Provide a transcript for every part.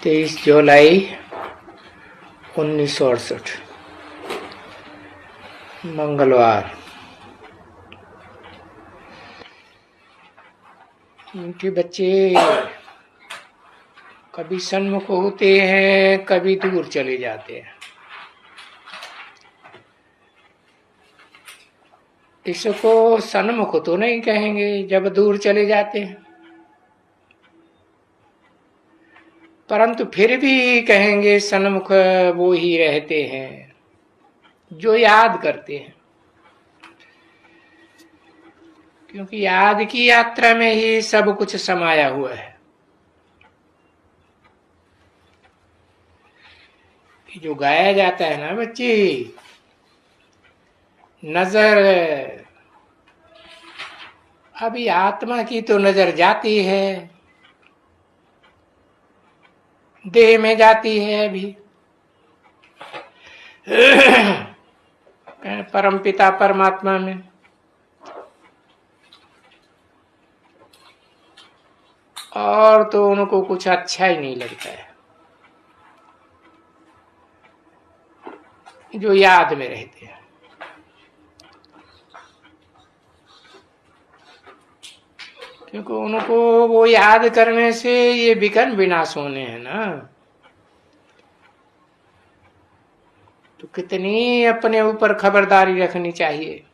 23 जुलाई 1968 मंगलवार। मीठे बच्चे कभी सन्मुख होते हैं, कभी दूर चले जाते हैं। इसको सन्मुख तो नहीं कहेंगे जब दूर चले जाते हैं, परंतु फिर भी कहेंगे सन्मुख वो ही रहते हैं जो याद करते हैं, क्योंकि याद की यात्रा में ही सब कुछ समाया हुआ है। जो गाया जाता है ना बच्चे, नजर, अभी आत्मा की तो नजर जाती है, देह में जाती है अभी। परम पिता परमात्मा में और तो उनको कुछ अच्छा ही नहीं लगता है, जो याद में रहते हैं। क्योंकि उनको वो याद करने से ये विकर्ण विनाश होने हैं ना, तो कितनी अपने ऊपर खबरदारी रखनी चाहिए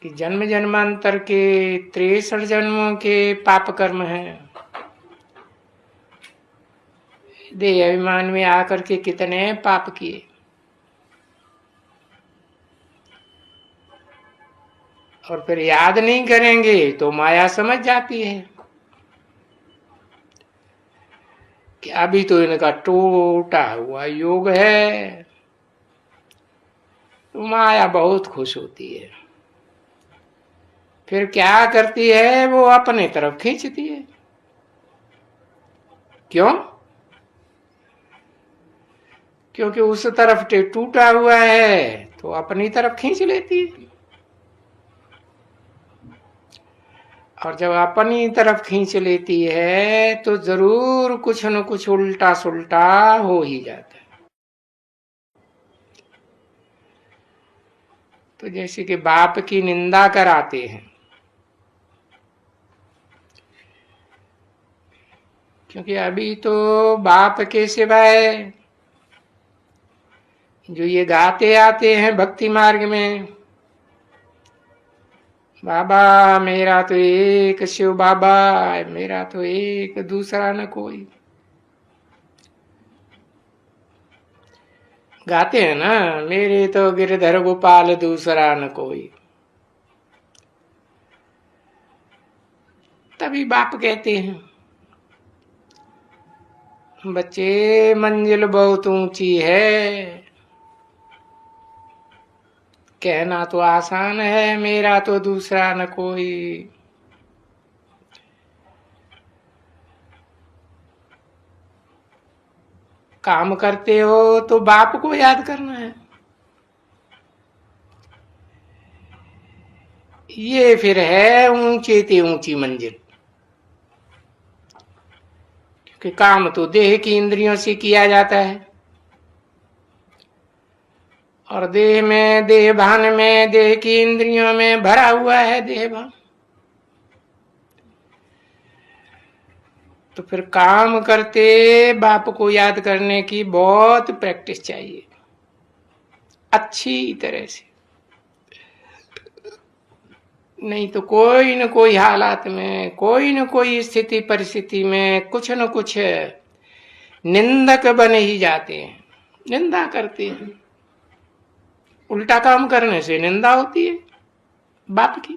कि जन्म जन्मांतर के 63 जन्मों के पाप कर्म हैं, देह अभिमान में आकर के कितने पाप किए, और फिर याद नहीं करेंगे तो माया समझ जाती है कि अभी तो इनका टूटा हुआ योग है, तो माया बहुत खुश होती है। फिर क्या करती है, वो अपने तरफ खींचती है। क्यों? क्योंकि उस तरफ टूटा हुआ है तो अपनी तरफ खींच लेती है, और जब अपनी तरफ खींच लेती है तो जरूर कुछ न कुछ उल्टा सुल्टा हो ही जाता है। तो जैसे कि बाप की निंदा कराते हैं, क्योंकि अभी तो बाप के सिवाय जो ये गाते आते हैं भक्ति मार्ग में, बाबा मेरा तो एक शिव बाबा, मेरा तो एक दूसरा न कोई, गाते हैं ना, मेरे तो गिरधर गोपाल दूसरा न कोई। तभी बाप कहते हैं, बच्चे मंजिल बहुत ऊंची है, कहना तो आसान है मेरा तो दूसरा न कोई, काम करते हो तो बाप को याद करना है। ये फिर है ऊंचे ते ऊंची मंजिल, क्योंकि काम तो देह की इंद्रियों से किया जाता है, और देह में, देह भान में, देह की इंद्रियों में भरा हुआ है देह भान। तो फिर काम करते बाप को याद करने की बहुत प्रैक्टिस चाहिए, अच्छी तरह से। नहीं तो कोई न कोई हालात में, कोई न कोई स्थिति परिस्थिति में कुछ न कुछ निंदक बने ही जाते हैं, निंदा करते हैं। उल्टा काम करने से निंदा होती है बाप की।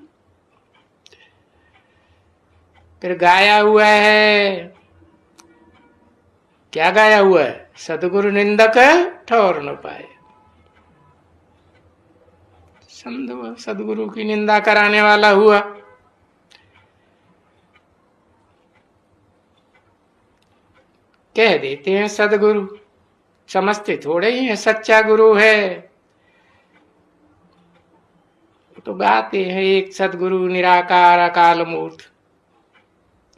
फिर गाया हुआ है, क्या गाया हुआ है, सदगुरु निंदक ठौर न पाए। सदगुरु की निंदा कराने वाला हुआ, कह देते हैं सदगुरु, समझते थोड़े ही है सच्चा गुरु है। तो गाते हैं एक सदगुरु निराकार अकाल मूर्त,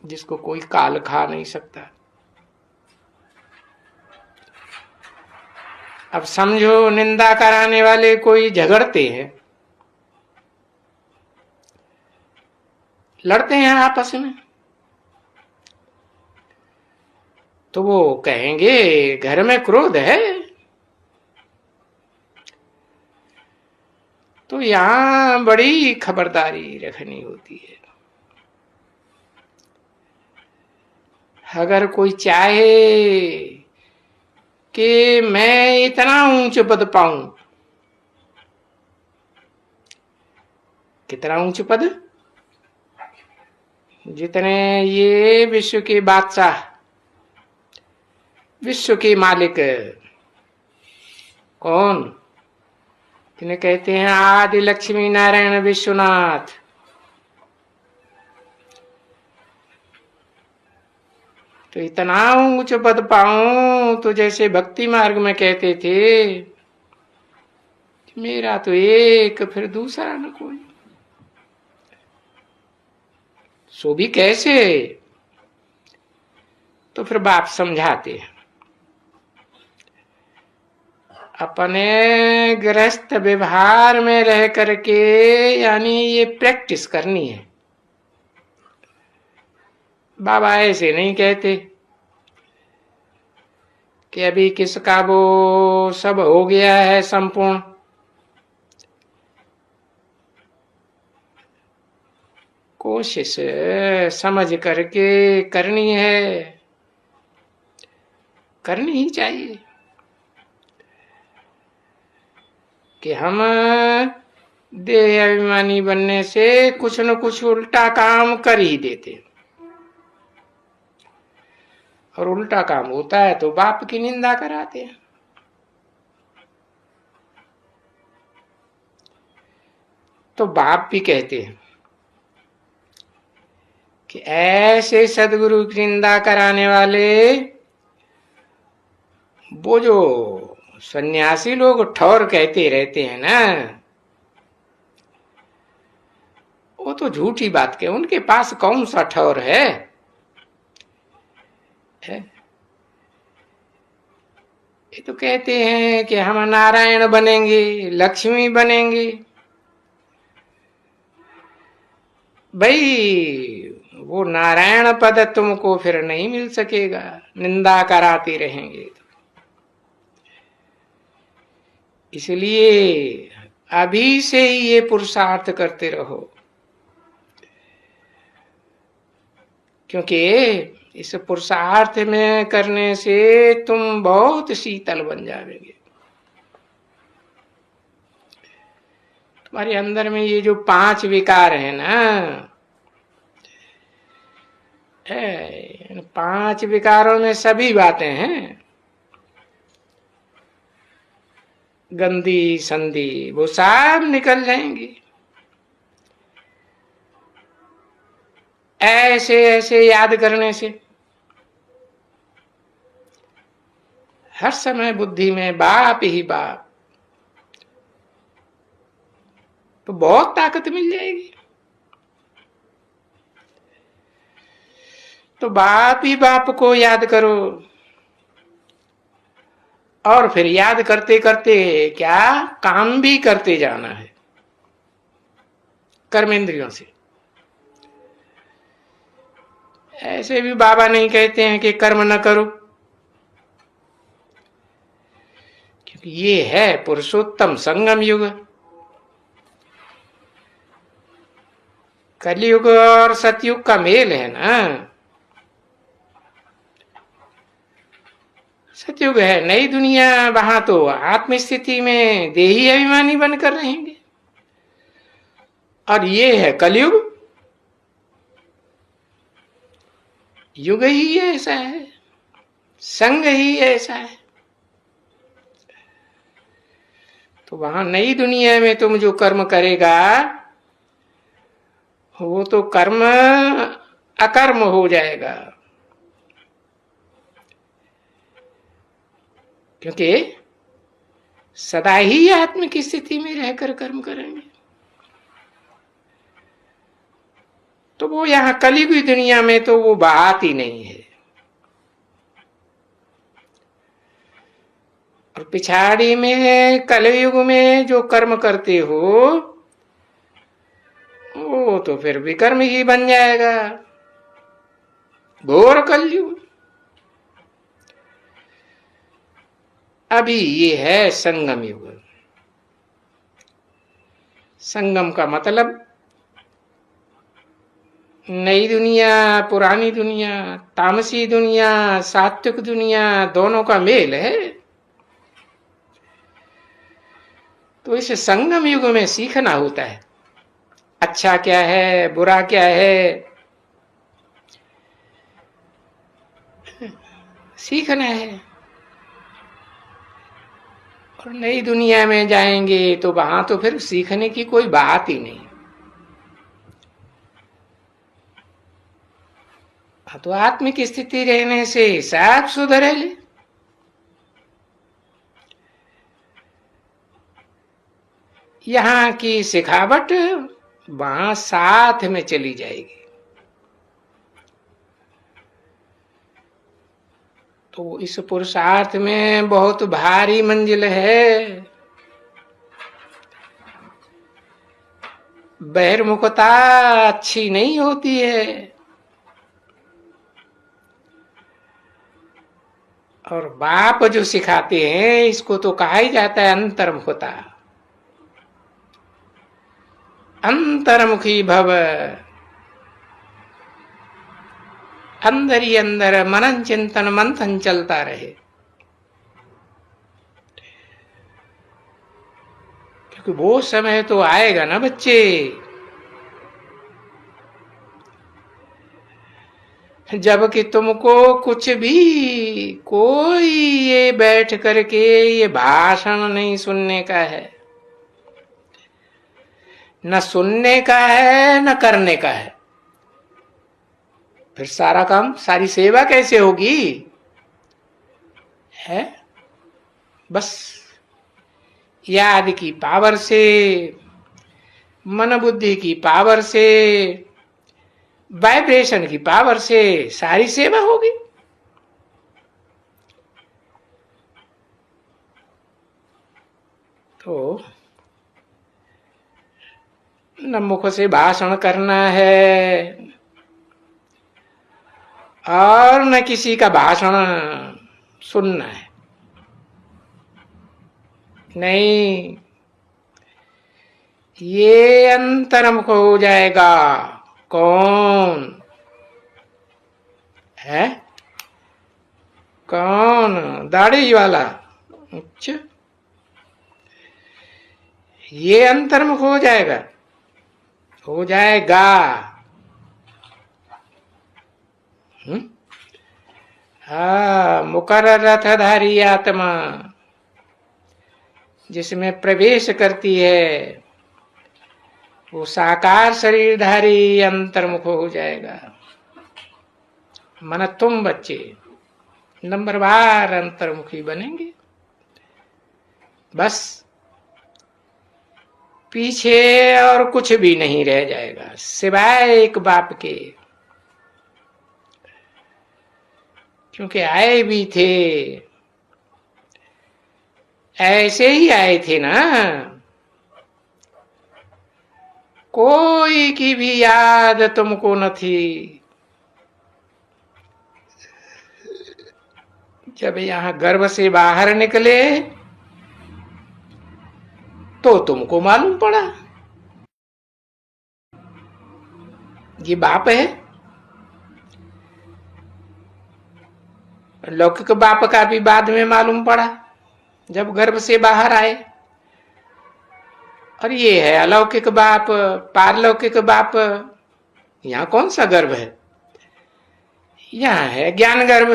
जिसको कोई काल खा नहीं सकता। अब समझो निंदा कराने वाले कोई झगड़ते हैं, लड़ते हैं आपस में, तो वो कहेंगे घर में क्रोध है। तो यहां बड़ी खबरदारी रखनी होती है। अगर कोई चाहे कि मैं इतना ऊंच पद पाऊं, कितना ऊंच पद? जितने ये विश्व के बादशाह, विश्व के मालिक कौन, जिन्हें कहते हैं आदि लक्ष्मी नारायण विश्वनाथ, तो इतना ऊंच पद पाऊं तो जैसे भक्ति मार्ग में कहते थे, मेरा तो एक फिर दूसरा न कोई। सो भी कैसे? तो फिर बाप समझाते हैं, अपने गृहस्थ व्यवहार में रह करके, यानी ये प्रैक्टिस करनी है। बाबा ऐसे नहीं कहते कि अभी किसका वो सब हो गया है संपूर्ण, कोशिश समझ करके करनी है, करनी ही चाहिए। कि हम देह अभिमानी बनने से कुछ न कुछ उल्टा काम कर ही देते, और उल्टा काम होता है तो बाप की निंदा कराते हैं। तो बाप भी कहते हैं कि ऐसे सदगुरु की निंदा कराने वाले, वो जो सन्यासी लोग ठौर कहते रहते हैं ना, वो तो झूठी बात के, उनके पास कौन सा ठौर है? ये तो कहते हैं कि हम नारायण बनेंगे, लक्ष्मी बनेंगे। भाई वो नारायण पद तुमको फिर नहीं मिल सकेगा, निंदा कराते रहेंगे। इसलिए अभी से ही ये पुरुषार्थ करते रहो, क्योंकि इस पुरुषार्थ में करने से तुम बहुत शीतल बन जाओगे। तुम्हारे अंदर में ये जो 5 विकार है ना, 5 विकारों में सभी बातें हैं। गंदी संधि वो सब निकल जाएंगी। ऐसे ऐसे याद करने से हर समय बुद्धि में बाप ही बाप, तो बहुत ताकत मिल जाएगी। तो बाप ही बाप को याद करो, और फिर याद करते करते क्या काम भी करते जाना है कर्मेंद्रियों से। ऐसे भी बाबा नहीं कहते हैं कि कर्म न करो, क्योंकि ये है पुरुषोत्तम संगम युग। कलयुग और सतयुग का मेल है ना। सतयुग है नई दुनिया, वहां तो आत्म स्थिति में देही अभिमानी बनकर रहेंगे, और ये है कलयुग, युग ही ऐसा है, संग ही ऐसा है। तो वहां नई दुनिया में तुम जो कर्म करेगा, वो तो कर्म अकर्म हो जाएगा, क्योंकि सदा ही आत्म की स्थिति में रहकर कर्म करेंगे। तो वो यहाँ कलयुगी दुनिया में तो वो बात ही नहीं है। और पिछाड़ी में कलयुग में जो कर्म करते हो वो तो फिर विकर्म ही बन जाएगा, घोर कलयुग। अभी ये है संगम युग। संगम का मतलब नई दुनिया, पुरानी दुनिया, तामसी दुनिया, सात्विक दुनिया, दोनों का मेल है। तो इस संगम युग में सीखना होता है, अच्छा क्या है, बुरा क्या है, सीखना है। और नई दुनिया में जाएंगे तो वहां तो फिर सीखने की कोई बात ही नहीं। तो आत्मिक स्थिति रहने से सब सुधरेले। यहाँ की सिखावट वहां साथ में चली जाएगी। तो इस पुरुषार्थ में बहुत भारी मंजिल है। बहिर्मुखता अच्छी नहीं होती है, और बाप जो सिखाते हैं इसको तो कहा ही जाता है अंतर्मुखता। अंतर्मुखी भव, अंदर ही अंदर मनन चिंतन मंथन चलता रहे। क्योंकि वो समय तो आएगा ना बच्चे, जबकि तुमको कुछ भी, कोई ये बैठ करके ये भाषण नहीं सुनने का है, न सुनने का है न करने का है। फिर सारा काम, सारी सेवा कैसे होगी? है बस याद की पावर से, मन बुद्धि की पावर से, वाइब्रेशन की पावर से सारी सेवा होगी। तो न मुख से भाषण करना है और न किसी का भाषण सुनना है। नहीं, ये अंतर्मुख हो जाएगा। कौन है? कौन? दाढ़ी वाला? अच्छा, ये अंतर्मुख हो जाएगा, हो जाएगा। हाँ, मुकर्रर रथधारी आत्मा जिसमें प्रवेश करती है वो साकार शरीरधारी अंतर्मुख हो जाएगा। मन तुम बच्चे नंबरवार अंतर्मुखी बनेंगे। बस पीछे और कुछ भी नहीं रह जाएगा सिवाय एक बाप के। क्योंकि आए भी थे, ऐसे ही आए थे ना, कोई की भी याद तुमको न थी। जब यहां गर्भ से बाहर निकले तो तुमको मालूम पड़ा ये बाप है। लौकिक बाप का भी बाद में मालूम पड़ा जब गर्भ से बाहर आए। और ये है अलौकिक बाप, पारलौकिक बाप। यहाँ कौन सा गर्भ है? यहाँ है ज्ञान गर्भ।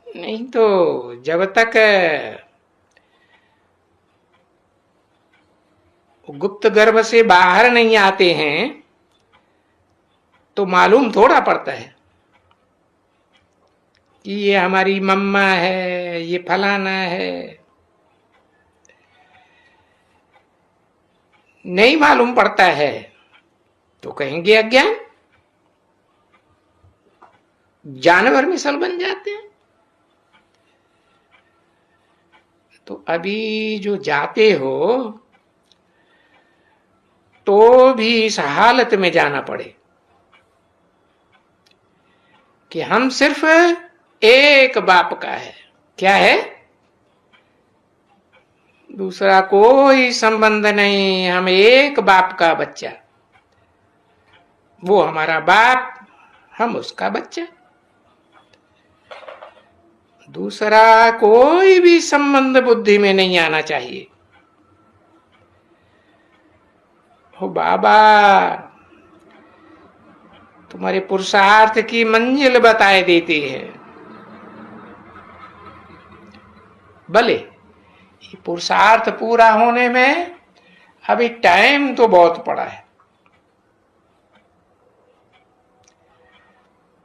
नहीं तो जब तक गुप्त गर्भ से बाहर नहीं आते हैं तो मालूम थोड़ा पड़ता है कि ये हमारी मम्मा है, ये फलाना है। नहीं मालूम पड़ता है तो कहेंगे अज्ञान। जानवर मिसल बन जाते हैं। तो अभी जो जाते हो तो भी इस हालत में जाना पड़े कि हम सिर्फ एक बाप का है। क्या है? दूसरा कोई संबंध नहीं, हम एक बाप का बच्चा। वो हमारा बाप, हम उसका बच्चा। दूसरा कोई भी संबंध बुद्धि में नहीं आना चाहिए। हो बाबा तुम्हारे पुरुषार्थ की मंजिल बताए देते हैं। भले ये पुरुषार्थ पूरा होने में अभी टाइम तो बहुत पड़ा है,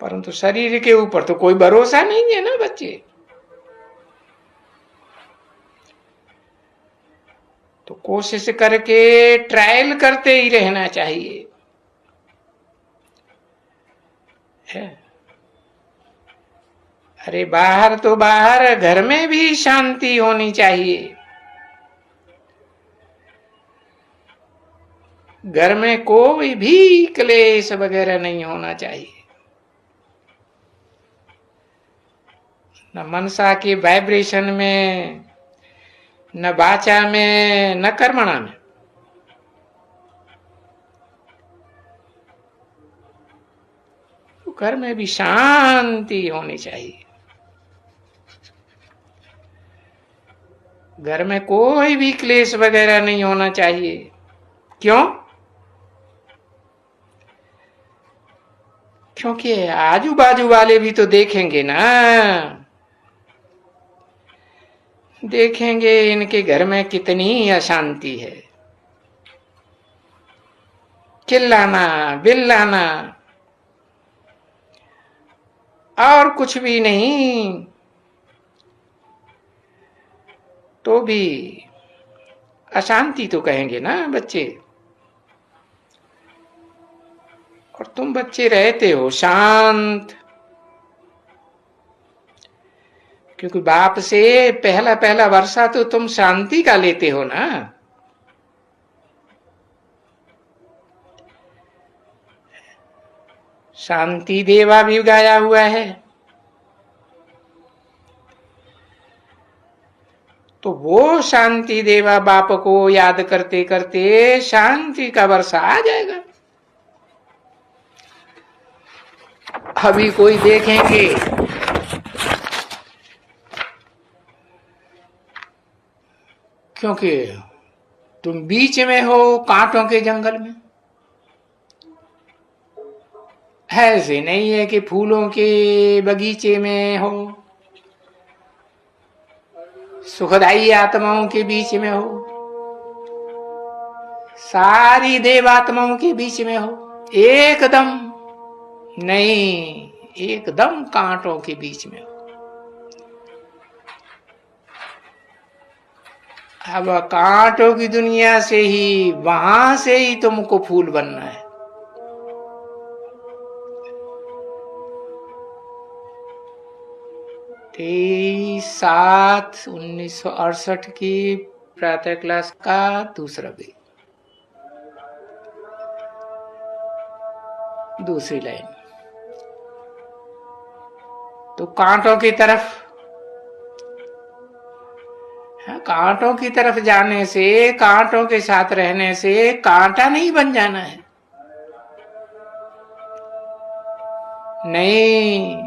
परंतु शरीर के ऊपर तो कोई भरोसा नहीं है ना बच्चे। तो कोशिश करके ट्रायल करते ही रहना चाहिए है। अरे बाहर तो बाहर, घर में भी शांति होनी चाहिए। घर में कोई भी क्लेश वगैरह नहीं होना चाहिए। न मनसा के वाइब्रेशन में, न वाचा में, न कर्मणा में। तो घर में भी शांति होनी चाहिए। घर में कोई भी क्लेश वगैरह नहीं होना चाहिए। क्यों? क्योंकि आजू बाजू वाले भी तो देखेंगे ना, देखेंगे इनके घर में कितनी अशांति है। चिल्लाना, बिल्लाना और कुछ भी नहीं, तो भी अशांति तो कहेंगे ना बच्चे। और तुम बच्चे रहते हो शांत, क्योंकि बाप से पहला पहला वर्षा तो तुम शांति का लेते हो ना। शांति देवा भी गाया हुआ है। तो वो शांति देवा बाप को याद करते करते शांति का वर्षा आ जाएगा। अभी कोई देखेंगे क्योंकि तुम बीच में हो कांटों के जंगल में। ऐसे नहीं है कि फूलों के बगीचे में हो, सुखदाई आत्माओं के बीच में हो, सारी देवात्माओं के बीच में हो। एकदम नहीं, एकदम कांटों के बीच में हो। अब कांटों की दुनिया से ही, वहां से ही तुमको फूल बनना है। 23/7/1968 की प्रातः क्लास का दूसरा पेज, दूसरी लाइन। तो कांटों की तरफ, कांटों की तरफ जाने से, कांटों के साथ रहने से कांटा नहीं बन जाना है। नहीं,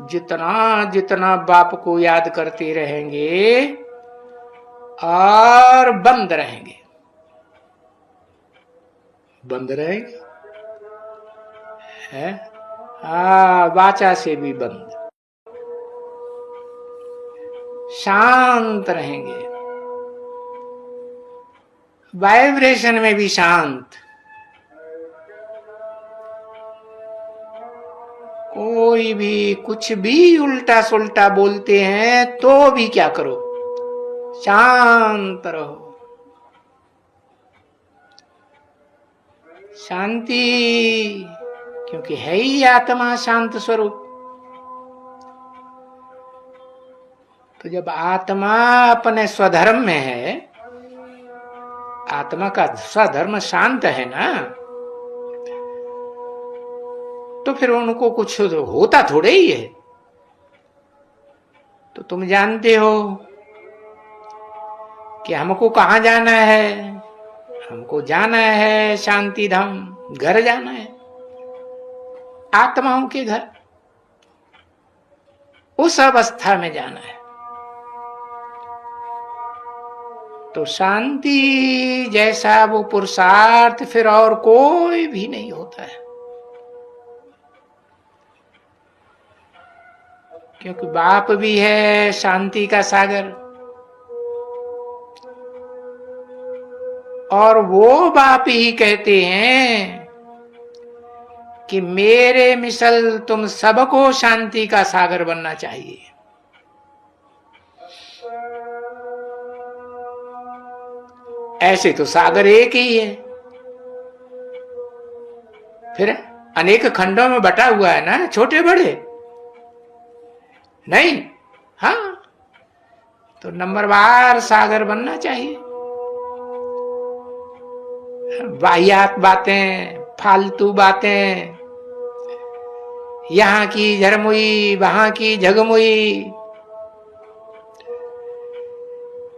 जितना जितना बाप को याद करते रहेंगे और बंद रहेंगे, बंद रहेंगे है। वाचा से भी बंद, शांत रहेंगे, वाइब्रेशन में भी शांत। कोई भी कुछ भी उल्टा सुल्टा बोलते हैं तो भी क्या करो, शांत रहो। शांति, क्योंकि है ही आत्मा शांत स्वरूप। तो जब आत्मा अपने स्वधर्म में है, आत्मा का स्वधर्म शांत है ना, तो फिर उनको कुछ होता थोड़े ही है। तो तुम जानते हो कि हमको कहाँ जाना है? हमको जाना है शांति धाम, घर जाना है, आत्माओं के घर, उस अवस्था में जाना है। तो शांति जैसा वो पुरुषार्थ फिर और कोई भी नहीं होता है, क्योंकि बाप भी है शांति का सागर, और वो बाप ही कहते हैं कि मेरे मिसल तुम सबको शांति का सागर बनना चाहिए। ऐसे तो सागर एक ही है, फिर अनेक खंडों में बटा हुआ है ना, छोटे बड़े नहीं। हाँ, तो नंबरवार सागर बनना चाहिए। वाहियात बातें, फालतू बातें, यहाँ की झरमुई, वहां की झगमुई,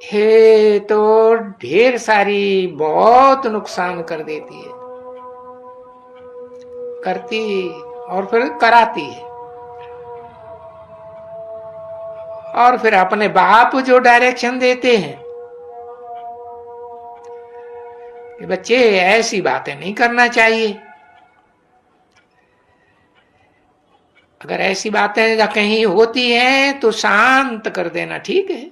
हे तो ढेर सारी बहुत नुकसान कर देती है, करती और फिर कराती है। और फिर अपने बाप जो डायरेक्शन देते हैं कि बच्चे ऐसी बातें नहीं करना चाहिए, अगर ऐसी बातें कहीं होती हैं तो शांत कर देना, ठीक है।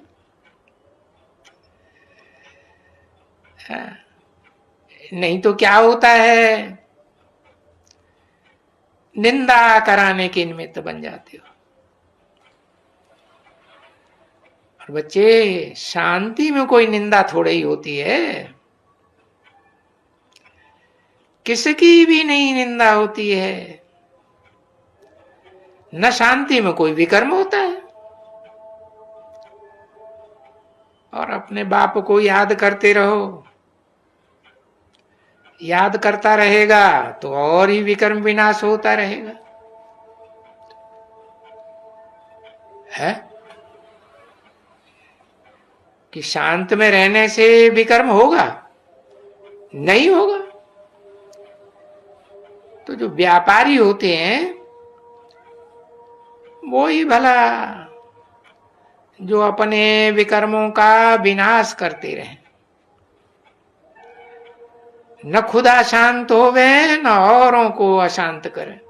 नहीं तो क्या होता है, निंदा कराने के निमित्त बन जाते हो। और बच्चे, शांति में कोई निंदा थोड़ी ही होती है, किसकी भी नहीं निंदा होती है, न शांति में कोई विकर्म होता है। और अपने बाप को याद करते रहो, याद करता रहेगा तो और ही विकर्म विनाश होता रहेगा, है कि शांत में रहने से विकर्म होगा? नहीं होगा। तो जो व्यापारी होते हैं वो ही भला जो अपने विकर्मों का विनाश करते रहे, न खुद अशांत होवे न औरों को अशांत करे।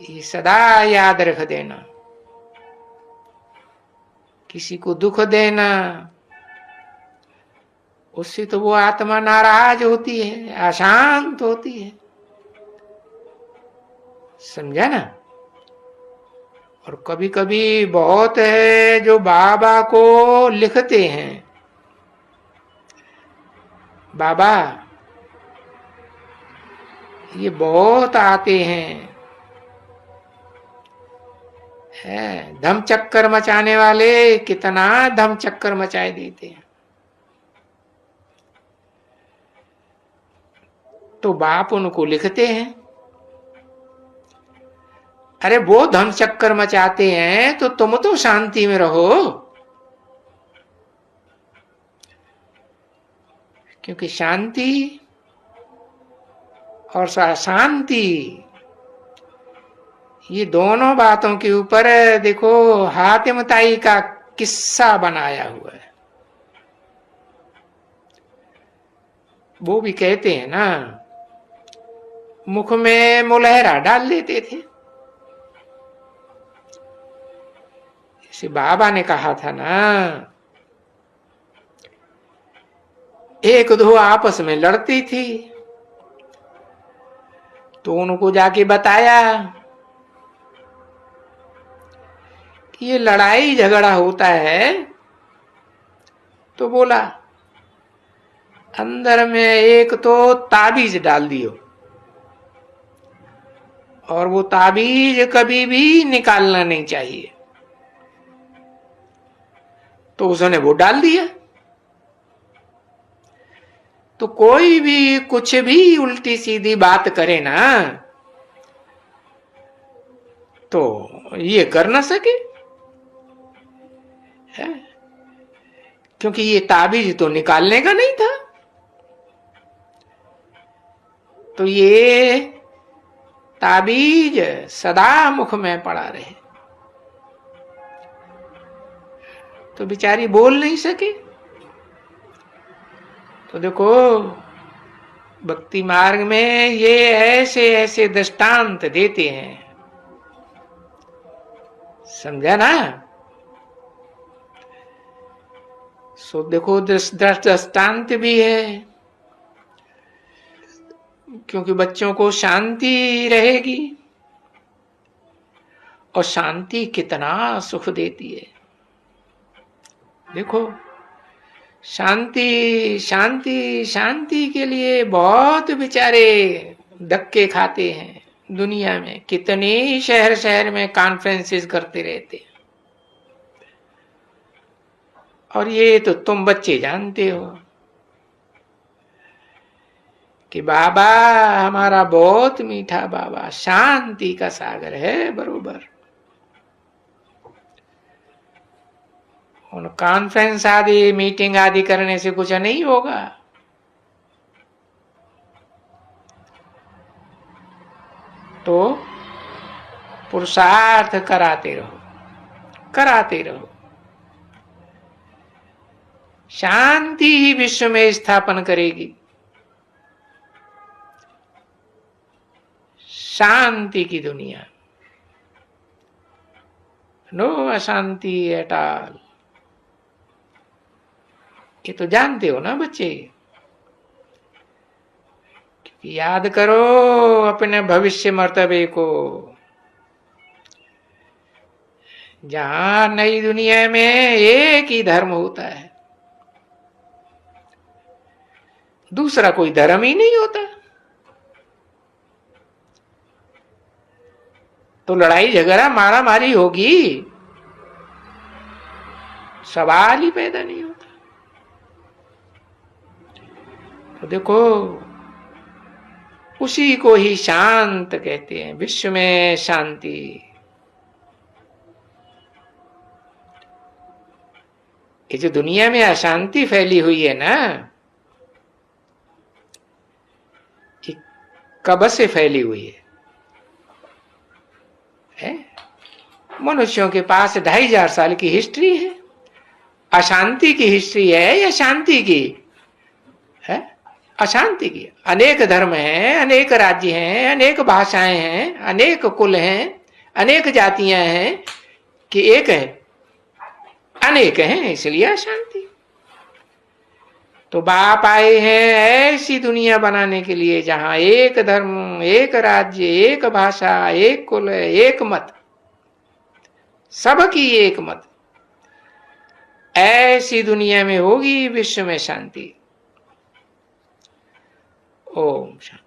ये सदा याद रख देना, किसी को दुख देना, उससे तो वो आत्मा नाराज होती है, अशांत होती है, समझा ना। और कभी कभी बहुत है जो बाबा को लिखते हैं, बाबा ये बहुत आते हैं, है धम चक्कर मचाने वाले, कितना धम चक्कर मचाए देते हैं। तो बाप उनको लिखते हैं, अरे वो धम चक्कर मचाते हैं तो तुम तो शांति में रहो, क्योंकि शांति और शांति ये दोनों बातों के ऊपर देखो हातिम ताई का किस्सा बनाया हुआ है। वो भी कहते हैं ना, मुख में मुलहरा डाल लेते थे। इसे बाबा ने कहा था ना, एक दो आपस में लड़ती थी तो उनको जाके बताया कि ये लड़ाई झगड़ा होता है, तो बोला अंदर में एक तो ताबीज डाल दियो, और वो ताबीज कभी भी निकालना नहीं चाहिए, तो उसने वो डाल दिया। तो कोई भी कुछ भी उल्टी सीधी बात करे ना, तो ये कर ना सके है? क्योंकि ये ताबीज तो निकालने का नहीं था। तो ये ताबीज सदा मुख में पड़ा रहे, तो बेचारी बोल नहीं सके। तो देखो भक्ति मार्ग में ये ऐसे ऐसे दृष्टांत देते हैं, समझा ना। सो देखो दृष्टांत भी है, क्योंकि बच्चों को शांति रहेगी, और शांति कितना सुख देती है। देखो शांति शांति शांति के लिए बहुत बेचारे धक्के खाते हैं दुनिया में, कितने शहर शहर में कॉन्फ्रेंसेस करते रहते हैं। और ये तो तुम बच्चे जानते हो कि बाबा हमारा बहुत मीठा बाबा शांति का सागर है, बरोबर। उन कॉन्फ्रेंस आदि मीटिंग आदि करने से कुछ नहीं होगा। तो पुरुषार्थ कराते रहो, कराते रहो। शांति ही विश्व में स्थापन करेगी, शांति की दुनिया, नो अशांति एट ऑल। ये तो जानते हो ना बच्चे, याद करो अपने भविष्य मर्तबे को। जहां नई दुनिया में एक ही धर्म होता है, दूसरा कोई धर्म ही नहीं होता, तो लड़ाई झगड़ा मारा मारी होगी, सवाल ही पैदा नहीं होता। तो देखो उसी को ही शांत कहते हैं, विश्व में शांति। ये जो दुनिया में अशांति फैली हुई है ना, ये कब से फैली हुई है? मनुष्यों के पास 2500 साल की हिस्ट्री है। अशांति की हिस्ट्री है या शांति की है? अशांति की। अनेक धर्म हैं, अनेक राज्य हैं, अनेक भाषाएं हैं, अनेक कुल हैं, अनेक जातियां हैं, कि एक है? अनेक हैं, इसलिए अशांति। तो बाप आए हैं ऐसी दुनिया बनाने के लिए जहां एक धर्म, एक राज्य, एक भाषा, एक कुल, एक मत, सबकी एक मत। ऐसी दुनिया में होगी विश्व में शांति। ओम शांति।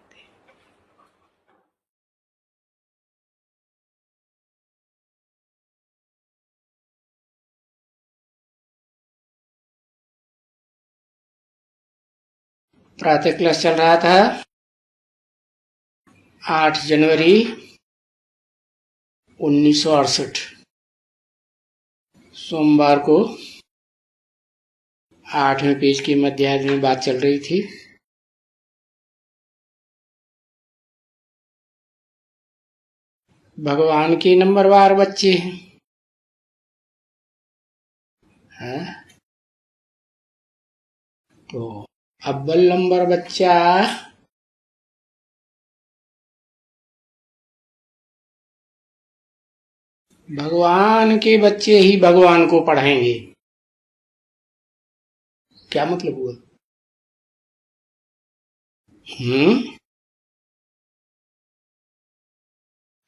प्रातः क्लास चल रहा था 8 जनवरी 1968 सोमवार को 8वें पेज की मध्याह्न में बात चल रही थी। भगवान के नंबरवार बच्चे हैं, तो अव्वल नंबर बच्चा भगवान के बच्चे ही भगवान को पढ़ाएंगे। क्या मतलब हुआ?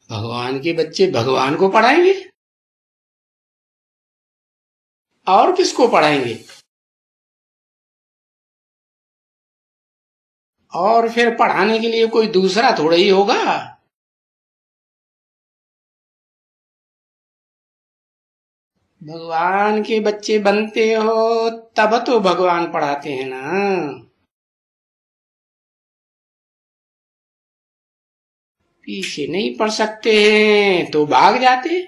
भगवान के बच्चे भगवान को पढ़ाएंगे, और किसको पढ़ाएंगे? और फिर पढ़ाने के लिए कोई दूसरा थोड़ा ही होगा। भगवान के बच्चे बनते हो तब तो भगवान पढ़ाते हैं ना। पीछे नहीं पढ़ सकते हैं तो भाग जाते।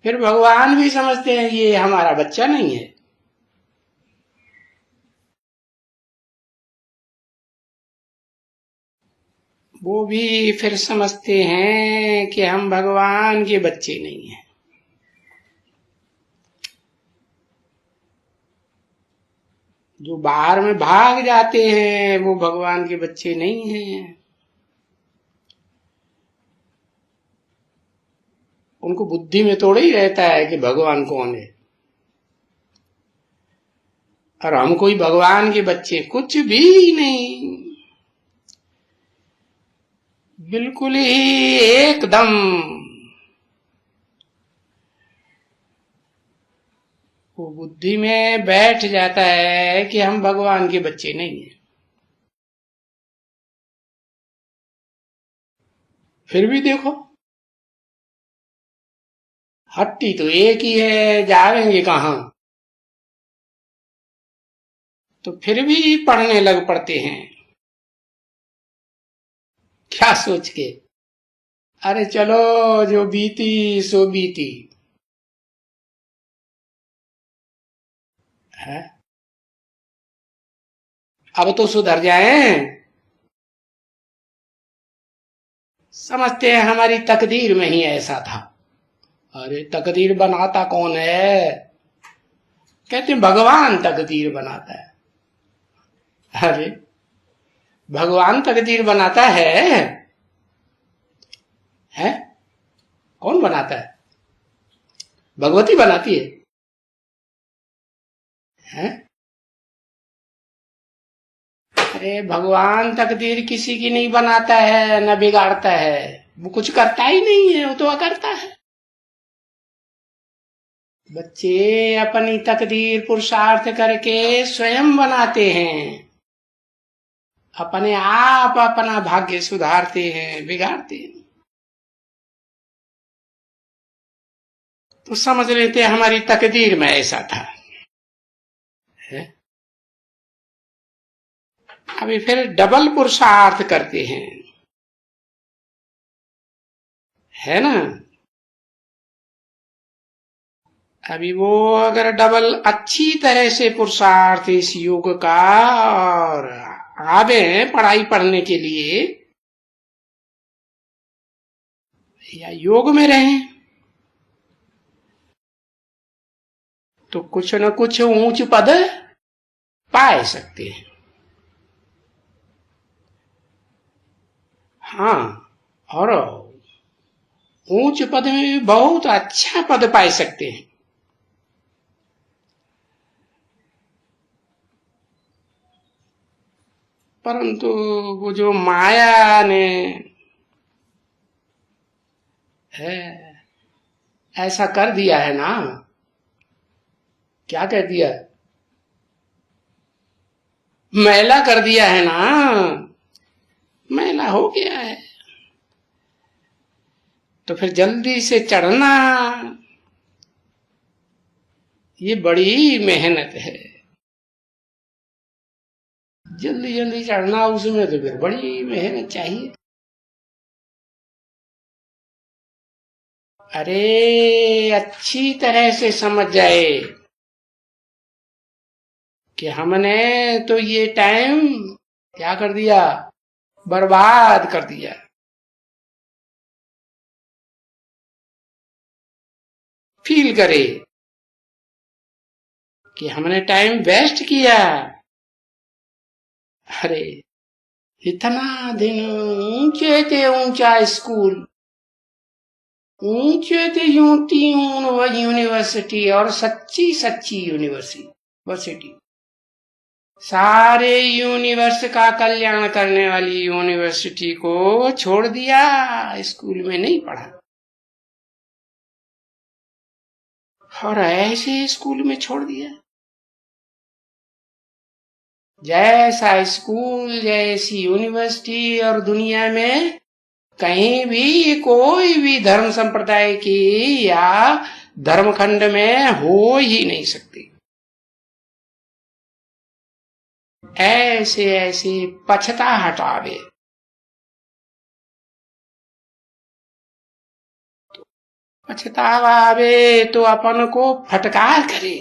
फिर भगवान भी समझते हैं ये हमारा बच्चा नहीं है। वो भी फिर समझते हैं कि हम भगवान के बच्चे नहीं हैं। जो बाहर में भाग जाते हैं वो भगवान के बच्चे नहीं हैं। उनको बुद्धि में थोड़ा ही रहता है कि भगवान कौन है। और हम कोई भगवान के बच्चे कुछ भी नहीं, बिल्कुल ही एकदम। वो बुद्धि में बैठ जाता है कि हम भगवान के बच्चे नहीं हैं। फिर भी देखो, हट्टी तो एक ही है, जाएंगे कहां। तो फिर भी पढ़ने लग पड़ते हैं। क्या सोच के, अरे चलो जो बीती सो बीती है, अब तो सुधर जाएं। समझते हैं हमारी तकदीर में ही ऐसा था। अरे तकदीर बनाता कौन है? कहते हैं भगवान तकदीर बनाता है। अरे भगवान तकदीर बनाता है? कौन बनाता है? भगवती बनाती है? अरे भगवान तकदीर किसी की नहीं बनाता है न बिगाड़ता है। वो कुछ करता ही नहीं है, वो तो करता है। बच्चे अपनी तकदीर पुरुषार्थ करके स्वयं बनाते हैं। अपने आप अपना भाग्य सुधारते हैं, बिगाड़ते हैं। तो समझ लेते हमारी तकदीर में ऐसा था है? अभी फिर डबल पुरुषार्थ करते हैं, है ना। अभी वो अगर डबल अच्छी तरह से पुरुषार्थ इस योग का और आवे पढ़ाई पढ़ने के लिए या योग में रहें तो कुछ न कुछ ऊंच पद पाए सकते हैं। हाँ, और ऊंच पद में भी बहुत अच्छा पद पाए सकते हैं। परंतु वो जो माया ने है ऐसा कर दिया है ना। क्या कह दिया? मैला कर दिया है ना। मैला हो गया है तो फिर जल्दी से चढ़ना ये बड़ी मेहनत है। जल्दी जल्दी चढ़ना उसमें तो फिर बड़ी मेहनत चाहिए। अरे अच्छी तरह से समझ जाए कि हमने तो ये टाइम क्या कर दिया, बर्बाद कर दिया। फील करे कि हमने टाइम वेस्ट किया। अरे इतना दिन ऊंचे थे, ऊंचा स्कूल, ऊंचे थे यूं यूनिवर्सिटी और सच्ची सच्ची यूनिवर्सिटी। सारे यूनिवर्स का कल्याण करने वाली यूनिवर्सिटी को छोड़ दिया, स्कूल में नहीं पढ़ा। और ऐसे स्कूल में छोड़ दिया। जैसा स्कूल, जैसी यूनिवर्सिटी और दुनिया में कहीं भी कोई भी धर्म संप्रदाय की या धर्मखंड में हो ही नहीं सकती। ऐसे ऐसे पछता हटावे, पछतावा आवे तो अपन को फटकार करे,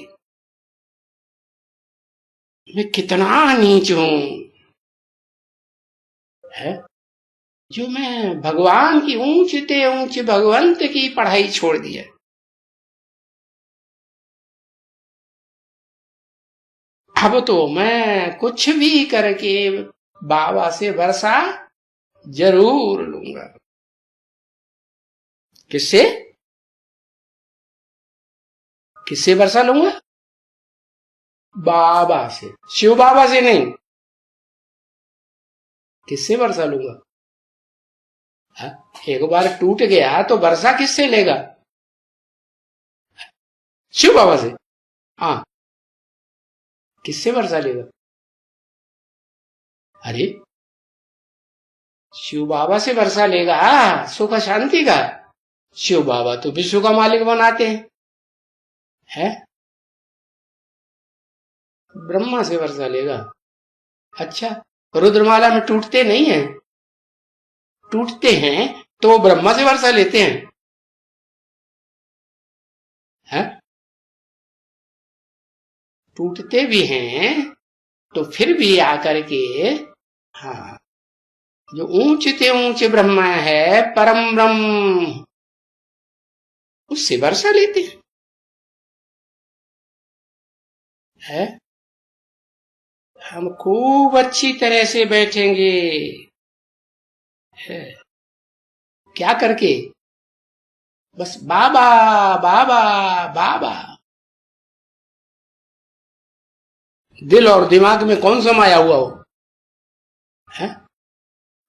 मैं कितना नीच हूं, है जो मैं भगवान की ऊंचते ऊंच भगवंत की पढ़ाई छोड़ दी है। अब तो मैं कुछ भी करके बाबा से वर्षा जरूर लूंगा। किससे? किससे वर्षा लूंगा? बाबा से, शिव बाबा से नहीं। किससे वर्षा लूंगा? एक बार टूट गया तो वर्षा किससे लेगा? शिव बाबा से। हाँ, किससे वर्षा लेगा? अरे शिव बाबा से वर्षा लेगा सुख शांति का। शिव बाबा तो विश्व का मालिक बनाते हैं, ब्रह्मा से वर्षा लेगा। अच्छा, रुद्रमाला में टूटते नहीं है? टूटते हैं तो ब्रह्मा से वर्षा लेते हैं? टूटते भी हैं तो फिर भी आकर के, हाँ, जो ऊंचते ऊंचे ब्रह्मा है, परम ब्रह्म, उससे वर्षा लेते हैं। हम खूब अच्छी तरह से बैठेंगे, है, क्या करके? बस बाबा बाबा बाबा। दिल और दिमाग में कौन समाया हुआ हो? है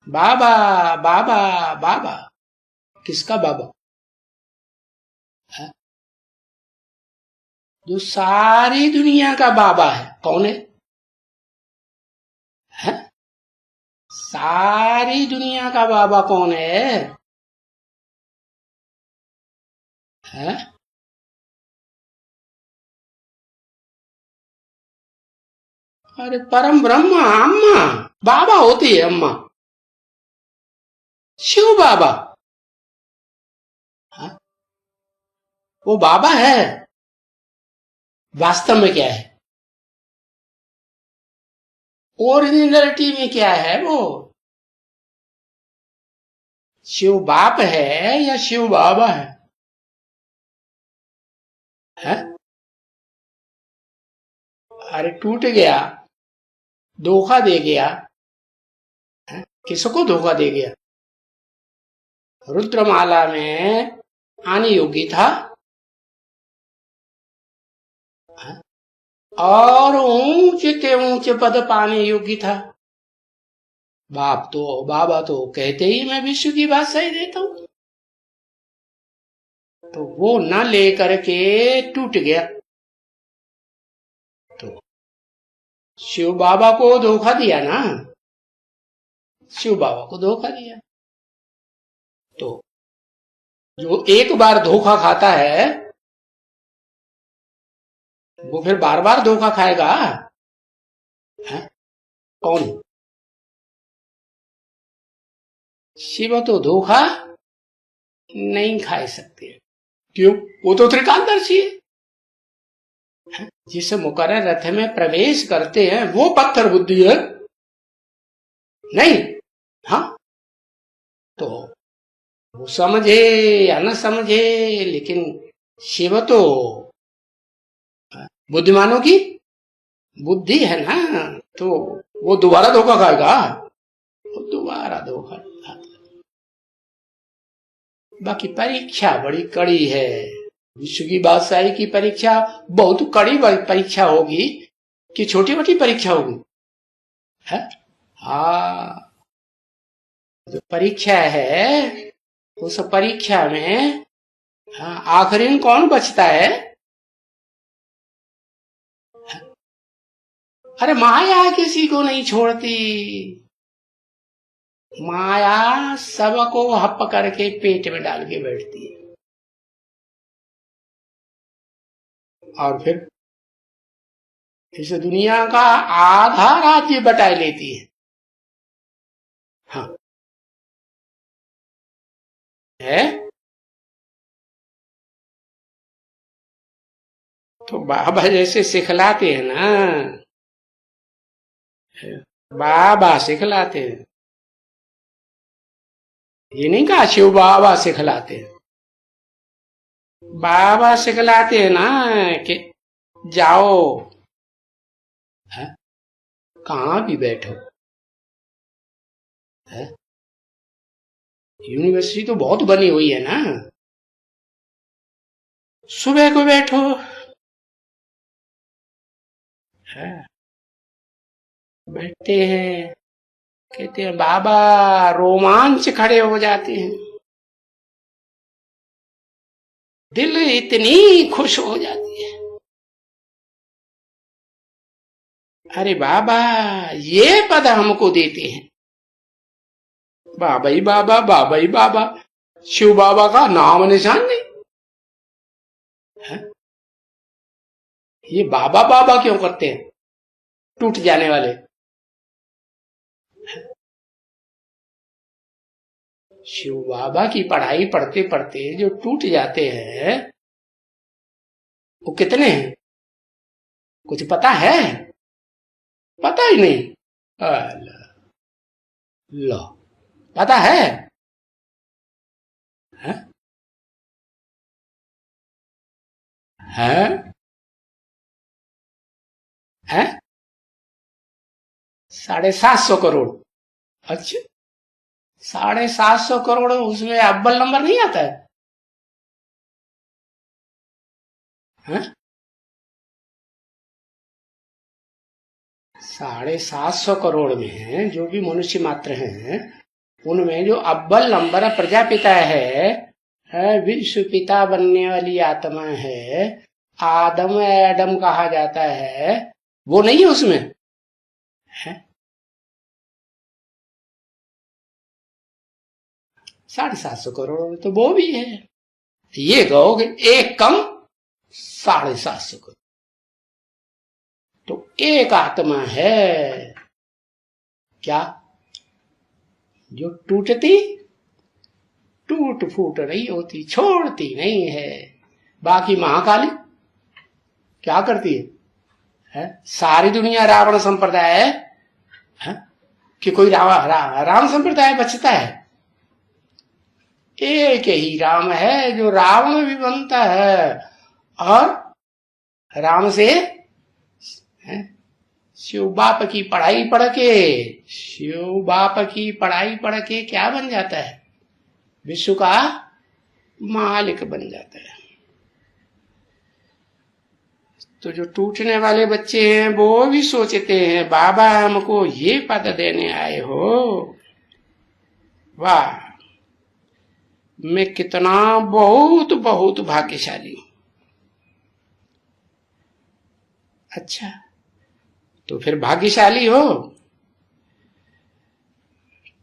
बाबा बाबा बाबा। किसका बाबा? है? जो सारी दुनिया का बाबा है, कौन है? है? सारी दुनिया का बाबा कौन है? है? अरे परम ब्रह्म अम्मा, बाबा होती है अम्मा, शिव बाबा। है? वो बाबा है, वास्तव में क्या है? ओरिजिनलिटी में क्या है वो? शिव बाप है या शिव बाबा है? है? अरे टूट गया, धोखा दे गया। है? किसको धोखा दे गया? रुद्रमाला में आने योग्य था, है? और ऊंचे ऊंचे पद पाने योग्य था। बाबा तो कहते ही मैं विश्व की बात सही देता हूं, तो वो न लेकर के टूट गया, तो शिव बाबा को धोखा दिया ना, शिव बाबा को धोखा दिया। तो जो एक बार धोखा खाता है वो फिर बार बार धोखा खाएगा? है? कौन? शिव तो धोखा नहीं खा सकते। क्यों? वो तो त्रिकालदर्शी है। जिस मुकर्रर रथ में प्रवेश करते हैं वो पत्थर बुद्धि है नहीं। हाँ, तो वो समझे या न समझे, लेकिन शिव तो बुद्धिमानों की बुद्धि है ना, तो वो दोबारा धोखा खाएगा? वो दोबारा धोखा खाता। बाकी परीक्षा बड़ी कड़ी है, विश्व की बादशाही की परीक्षा बहुत कड़ी परीक्षा होगी कि छोटी मोटी परीक्षा होगी? है? हाँ, जो परीक्षा है उस परीक्षा में, हाँ, आखिरी में कौन बचता है? अरे माया किसी को नहीं छोड़ती, माया सबको हप करके पेट में डाल के बैठती है और फिर इस दुनिया का आधा राज्य बटाई लेती है। हाँ है। तो बाबा जैसे सिखलाते हैं ना, बाबा सिखलाते हैं, ये नहीं कहा शिव बाबा सिखलाते हैं, बाबा सिखलाते हैं ना कि जाओ, है? कहाँ भी बैठो, है? यूनिवर्सिटी तो बहुत बनी हुई है ना, सुबह को बैठो, है? बैठते हैं, कहते हैं बाबा, रोमांच खड़े हो जाते हैं, दिल इतनी खुश हो जाती है। अरे बाबा ये पद हमको देते हैं, बाबा ही बाबा, बाबा ही बाबा, शिव बाबा का नाम निशान नहीं है? ये बाबा बाबा क्यों करते हैं टूट जाने वाले? शिव बाबा की पढ़ाई पढ़ते पढ़ते जो टूट जाते हैं वो कितने हैं? कुछ पता है? पता ही नहीं। लो पता है? है? है? है? 750 करोड़। अच्छा 750 करोड़, उसमें अव्वल नंबर नहीं आता है? है? 750 करोड़ में जो भी मनुष्य मात्र हैं उनमें जो अव्वल नंबर प्रजापिता है विश्व पिता बनने वाली आत्मा है, आदम एडम कहा जाता है, वो नहीं है उसमें? है 750 करोड़ तो वो भी है। ये कहोगे एक कम 750 करोड़, तो एक आत्मा है क्या जो टूटती टूट फूट नहीं होती, छोड़ती नहीं है। बाकी महाकाली क्या करती है? सारी दुनिया रावण संप्रदाय है कि कोई राम संप्रदाय बचता है? एक ही राम है जो रावण भी बनता है और राम से शिव बाप की पढ़ाई पढ़ के, शिव बाप की पढ़ाई पढ़ के क्या बन जाता है? विश्व का मालिक बन जाता है। तो जो टूटने वाले बच्चे हैं वो भी सोचते हैं बाबा हमको ये पद देने आए हो, वाह मैं कितना बहुत बहुत भाग्यशाली हूं। अच्छा तो फिर भाग्यशाली हो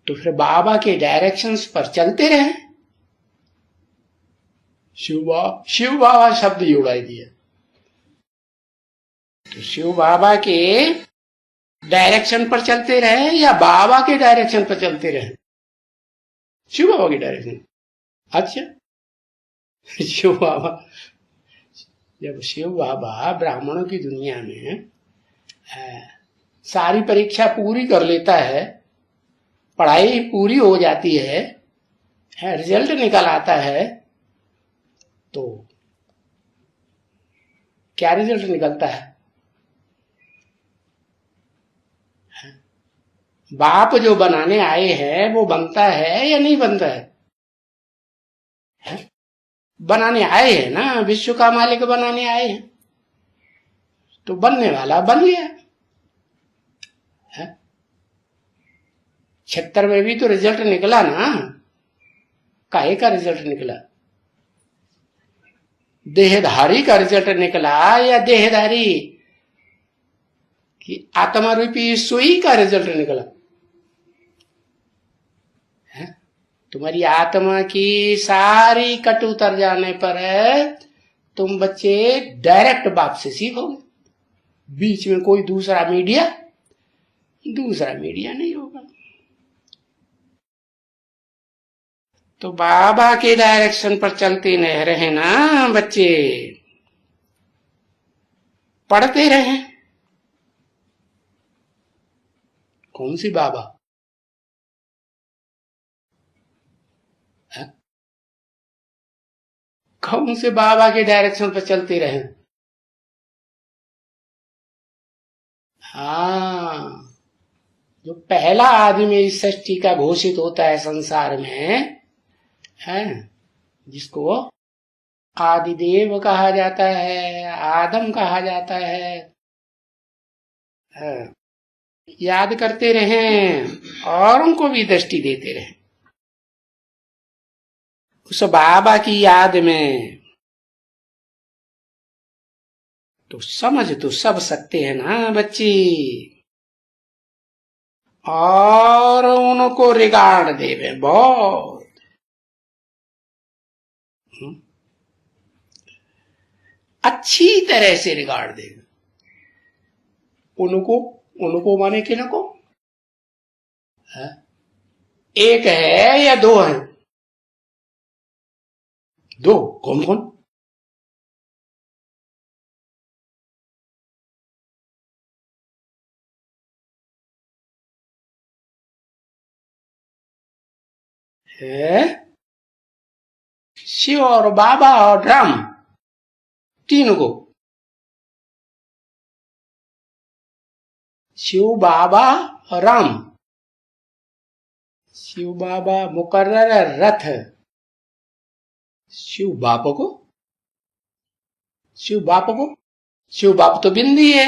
तो फिर बाबा के डायरेक्शंस पर चलते रहे। शिव बाबा शब्द ही उड़ाई दिया, तो शिव बाबा के डायरेक्शन पर चलते रहे या बाबा के डायरेक्शन पर चलते रहे? शिव बाबा के डायरेक्शन। अच्छा शिव बाबा, जब शिव बाबा ब्राह्मणों की दुनिया में सारी परीक्षा पूरी कर लेता है, पढ़ाई पूरी हो जाती है, रिजल्ट निकल आता है, तो क्या रिजल्ट निकलता है? बाप जो बनाने आए हैं वो बनता है या नहीं बनता है? बनाने आए हैं ना, विश्व का मालिक बनाने आए हैं, तो बनने वाला बन गया। 76 में भी तो रिजल्ट निकला ना, काहे का रिजल्ट निकला? देहधारी का रिजल्ट निकला या देहधारी ये आत्मा रूपी सुई का रिजल्ट निकला है। तुम्हारी आत्मा की सारी कट उतर जाने पर तुम बच्चे डायरेक्ट बाप से सीखोगे। बीच में कोई दूसरा मीडिया नहीं होगा। तो बाबा के डायरेक्शन पर चलते नहीं रहे ना बच्चे, पढ़ते रहे। कौन सी बाबा? कौन से बाबा के डायरेक्शन पर चलते रहे? हाँ, जो पहला आदमी इस सृष्टि का घोषित होता है संसार में, है जिसको आदिदेव कहा जाता है, आदम कहा जाता है। याद करते रहें और उनको भी दृष्टि देते रहें उस बाबा की याद में। तो समझ तो सब सकते हैं ना बच्ची, और उनको रिगार्ड देवे बहुत। अच्छी तरह से रिगार्ड देवे उनको माने किनको? एक है या दो है? दो। कौन कौन? है शिव और बाबा और राम, तीनों को। शिव बाबा और राम। शिव बाबा मुकर्रर रथ। शिव बाप को शिव बाप तो बिंदी है,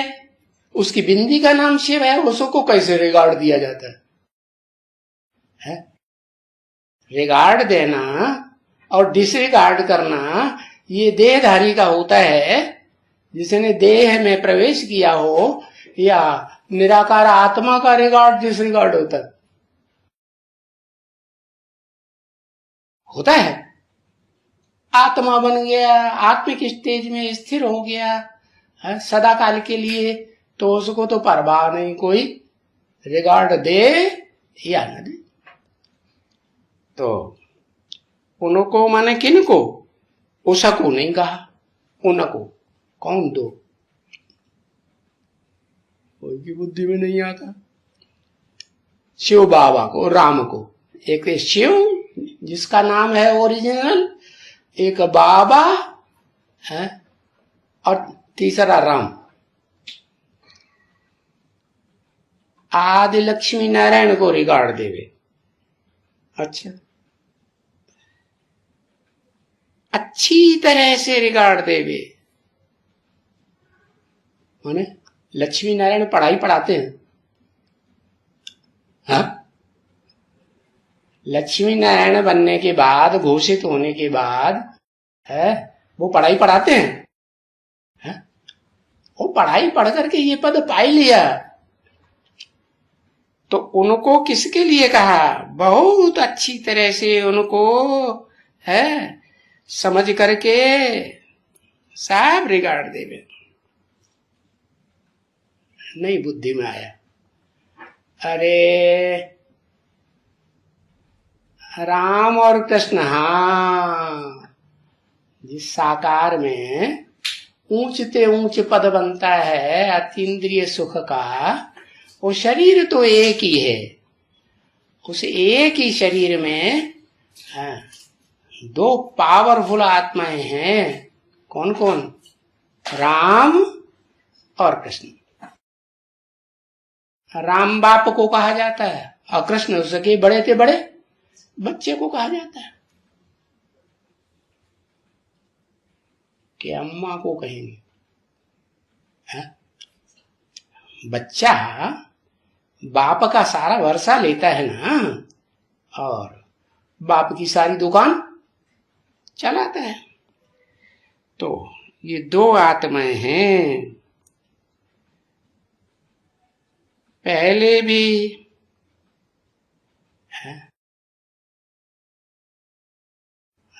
उसकी बिंदी का नाम शिव है, उसको कैसे रिगार्ड दिया जाता है? रिगार्ड देना और डिसरिगार्ड करना ये देहधारी का होता है। जिसने देह में प्रवेश किया हो या निराकार आत्मा का रिगार्ड डिसरिगार्ड होता है। आत्मा बन गया, आत्मिक स्टेज में स्थिर हो गया सदा काल के लिए, तो उसको तो परवाह नहीं कोई, रिगार्ड दे या न दे। तो उनको माने किनको? उसको नहीं कहा, उनको। कौन? दो। कोई की बुद्धि में नहीं आता। शिव बाबा को, राम को। एक शिव जिसका नाम है ओरिजिनल, एक बाबा है, और तीसरा राम। आदि लक्ष्मी नारायण को रिगार्ड देवे। अच्छा, अच्छी तरह से रिगार्ड देवे। माने लक्ष्मी नारायण पढ़ाई पढ़ाते हैं? हाँ, लक्ष्मी नारायण बनने के बाद, घोषित होने के बाद है वो पढ़ाई पढ़ाते हैं? है? वो पढ़ाई पढ़ करके ये पद पाई लिया, तो उनको किसके लिए कहा? बहुत अच्छी तरह से उनको है समझ करके सब रिगार्ड देवे। नहीं बुद्धि में आया, अरे राम और कृष्ण, हाँ, जिस साकार में ऊंचते ऊंच पद बनता है अतीन्द्रिय सुख का, वो शरीर तो एक ही है। उस एक ही शरीर में दो पावरफुल आत्माएं हैं। कौन कौन? राम और कृष्ण। राम बाप को कहा जाता है और कृष्ण उसके बड़े से बड़े बच्चे को कहा जाता है। कि अम्मा को कहेंगे है? बच्चा बाप का सारा वर्षा लेता है ना, और बाप की सारी दुकान चलाता है। तो ये दो आत्माएं हैं। पहले भी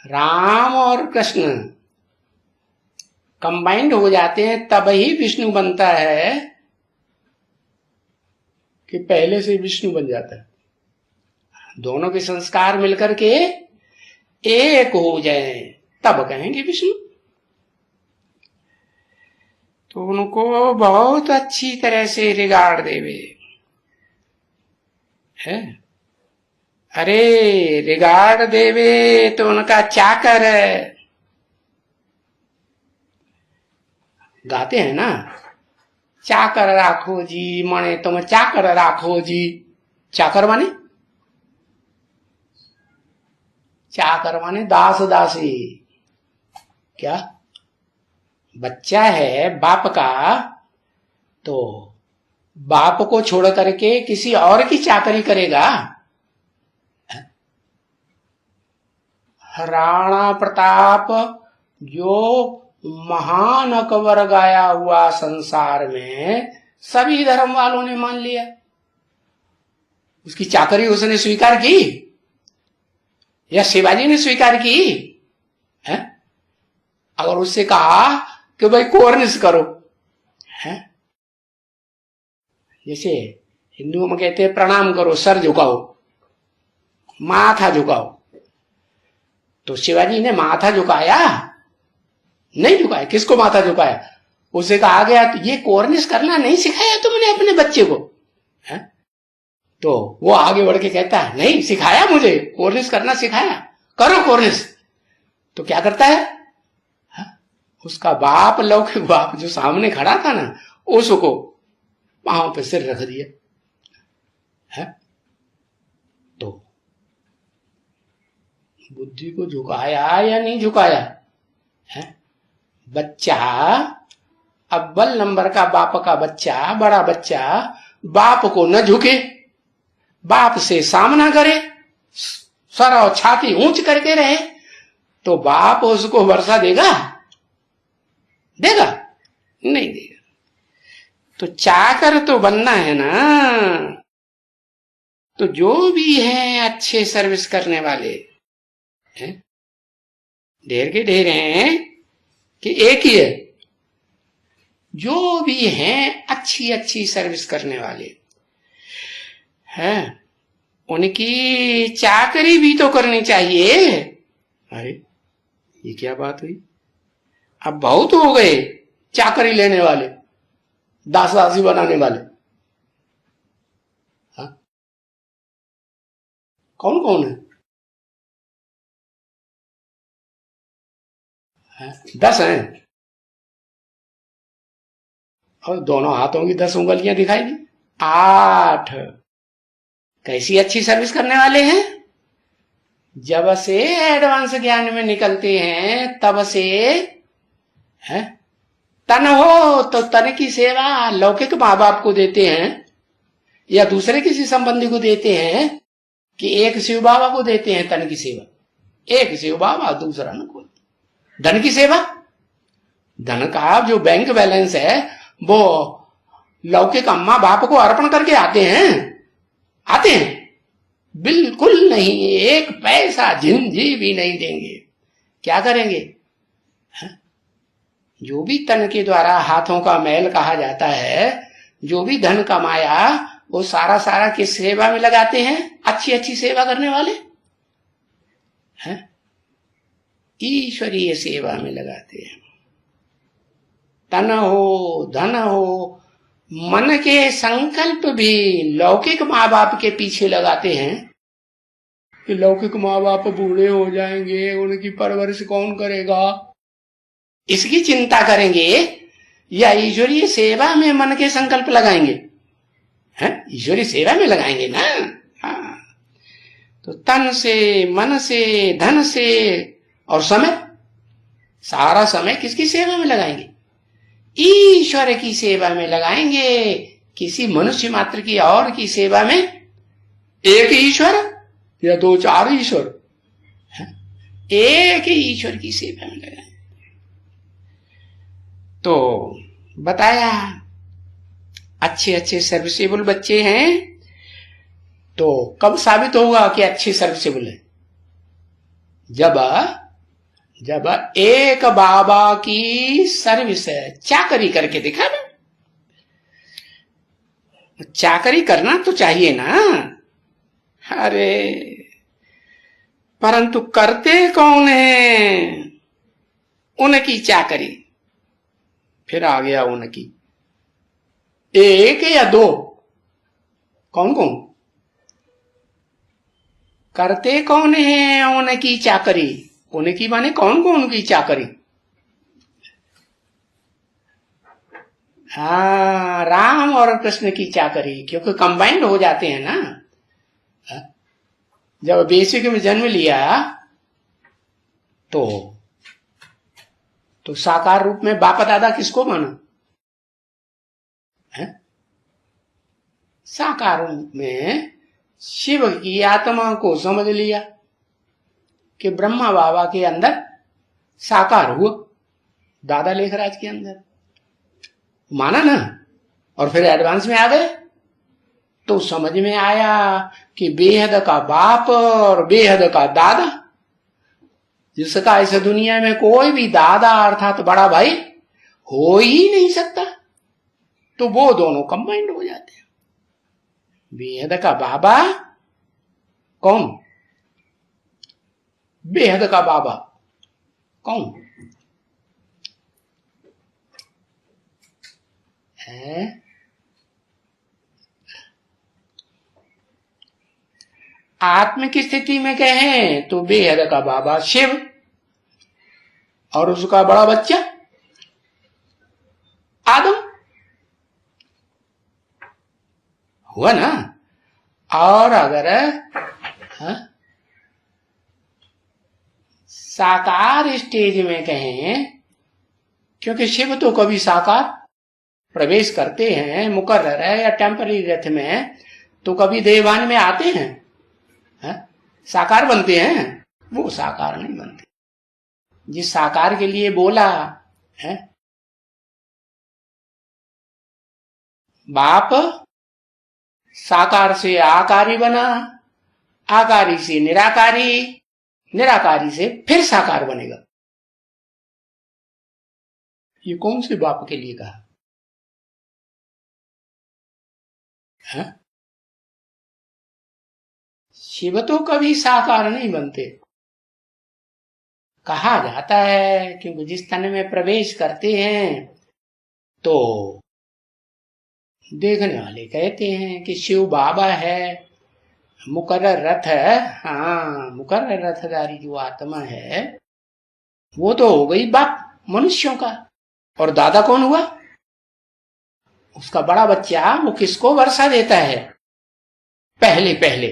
राम और कृष्ण कंबाइंड हो जाते हैं तब ही विष्णु बनता है कि पहले से विष्णु बन जाता है? दोनों के संस्कार मिलकर के एक हो जाए तब कहेंगे विष्णु। तो उनको बहुत अच्छी तरह से रिगार्ड देवे है। अरे रिगार्ड देवे तो उनका चाकर है। गाते हैं ना, चाकर राखो जी माने तुम चाकर राखो जी। चाकर माने दास दासी। क्या बच्चा है बाप का तो बाप को छोड़ करके किसी और की चाकरी करेगा? राणा प्रताप जो महान अकबर गाया हुआ संसार में सभी धर्म वालों ने मान लिया। उसकी चाकरी उसने स्वीकार की या शिवाजी ने स्वीकार की है? अगर उससे कहा कि भाई कोर्निश करो है, जैसे हिंदुओं में कहते हैं प्रणाम करो, सर झुकाओ, माथा झुकाओ, तो शिवाजी ने माथा झुकाया? नहीं झुकाया। किसको माथा झुकाया? उसे कहा गया तो ये कोर्निश करना नहीं सिखाया तुमने अपने बच्चे को है? तो वो आगे बढ़ के कहता है नहीं सिखाया, मुझे कोर्निश करना सिखाया, करो कोर्निश। तो क्या करता है? उसका बाप, लौकिक बाप जो सामने खड़ा था ना, उसको पांव पे सिर रख दिया है। तो बुद्धि को झुकाया या नहीं झुकाया है? बच्चा अव्वल नंबर का बाप का बच्चा, बड़ा बच्चा बाप को न झुके, बाप से सामना करे, सर और छाती ऊंच करके रहे, तो बाप उसको वर्षा देगा? देगा? नहीं देगा। तो चाकर तो बनना है ना। तो जो भी हैं अच्छे सर्विस करने वाले हैं, ढेर के ढेर हैं कि एक ही है, जो भी हैं अच्छी अच्छी सर्विस करने वाले हैं, उनकी चाकरी भी तो करनी चाहिए। अरे ये क्या बात हुई? अब बहुत हो गए चाकरी लेने वाले, दास दासी बनाने वाले। हा? कौन कौन है? 10 हैं। और दोनों हाथों की 10 उंगलियां दिखाई दी। 8। कैसी अच्छी सर्विस करने वाले हैं? जब से एडवांस ज्ञान में निकलते हैं तब से है, तन हो तो तन की सेवा लौकिक माँ बाप को देते हैं या दूसरे किसी संबंधी को देते हैं कि एक शिव बाबा को देते हैं तन की सेवा, एक शिव बाबा दूसरा न कोई। धन की सेवा, धन का जो बैंक बैलेंस है वो लौकिक अम्मा बाप को अर्पण करके आते हैं? बिल्कुल नहीं। एक पैसा झिंझी भी नहीं देंगे। क्या करेंगे? जो भी तन के द्वारा हाथों का मैल कहा जाता है, जो भी धन कमाया वो सारा सारा किस सेवा में लगाते हैं? अच्छी अच्छी सेवा करने वाले हैं, ईश्वरीय सेवा में लगाते हैं। तन हो धन हो, मन के संकल्प भी लौकिक माँ बाप के पीछे लगाते हैं कि लौकिक माँ बाप बूढ़े हो जाएंगे, उनकी परवरिश कौन करेगा, इसकी चिंता करेंगे या ईश्वरीय सेवा में मन के संकल्प लगाएंगे? हैं? ईश्वरीय सेवा में लगाएंगे ना। हाँ। तो तन से, मन से, धन से और समय, सारा समय किसकी सेवा में लगाएंगे? ईश्वर की सेवा में लगाएंगे। किसी मनुष्य मात्र की और की सेवा में? एक ईश्वर या 2-4 ईश्वर? एक ही ईश्वर की सेवा में लगाएंगे। तो बताया अच्छे अच्छे सर्विसेबल बच्चे हैं, तो कब साबित होगा कि अच्छे सर्विसेबल है? जब जब एक बाबा की सर्विस चाकरी करके दिखा ना। चाकरी करना तो चाहिए ना, अरे परंतु करते कौन है? उनकी चाकरी। फिर आ गया उनकी, एक या दो? कौन कौन करते कौन है उनकी चाकरी? उनकी माने कौन कौन की चाकरी? हाँ, राम और कृष्ण की चाकरी, क्योंकि कंबाइंड हो जाते हैं ना। जब बेसिक में जन्म लिया तो साकार रूप में बाप दादा किसको माना है? साकार रूप में शिव की आत्मा को समझ लिया कि ब्रह्मा बाबा के अंदर साकार हुआ, दादा लेखराज के अंदर माना ना। और फिर एडवांस में आ गए तो समझ में आया कि बेहद का बाप और बेहद का दादा, जिसका इस दुनिया में कोई भी दादा अर्थात बड़ा भाई हो ही नहीं सकता, तो वो दोनों कंबाइंड हो जाते हैं। बेहद का बाबा कौन? बेहद का बाबा कौन है? आत्म की स्थिति में कहें तो बेहद का बाबा शिव और उसका बड़ा बच्चा आदम हुआ ना। और अगर साकार स्टेज में कहें, क्योंकि शिव तो कभी साकार प्रवेश करते हैं, मुकर्रर है या टेम्पररी रथ में, तो कभी देवान में आते हैं, साकार बनते हैं, वो साकार नहीं बनते। जिस साकार के लिए बोला है बाप, साकार से आकारी बना, आकारी से निराकारी, निराकारी से फिर साकार बनेगा। ये कौन से बाप के लिए कहा है? शिव तो कभी साकार नहीं बनते। कहा जाता है क्योंकि जिस तन में प्रवेश करते हैं तो देखने वाले कहते हैं कि शिव बाबा है, मुकर्रर रथ है। हाँ, मुकर्रर रथधारी जो आत्मा है वो तो हो गई बाप मनुष्यों का, और दादा कौन हुआ? उसका बड़ा बच्चा। वो किसको वर्षा देता है? पहले पहले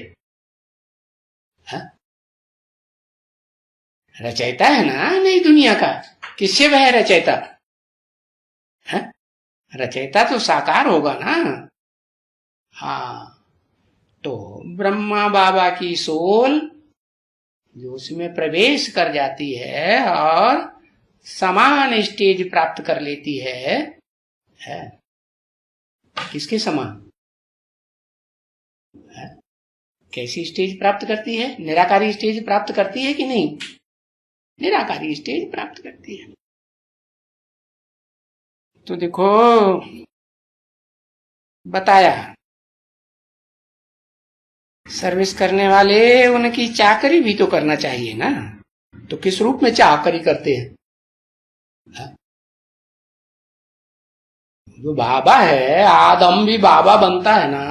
रचयिता है ना नई दुनिया का, कि शिव है रचयिता? रचयिता तो साकार होगा ना। हाँ, तो ब्रह्मा बाबा की सोल जो उसमें प्रवेश कर जाती है और समान स्टेज प्राप्त कर लेती है किसके समान है? कैसी स्टेज प्राप्त करती है? निराकारी स्टेज प्राप्त करती है कि नहीं? निराकारी स्टेज प्राप्त करती है। तो देखो बताया, सर्विस करने वाले उनकी चाकरी भी तो करना चाहिए ना। तो किस रूप में चाकरी करते हैं? जो बाबा है, आदम भी बाबा बनता है ना।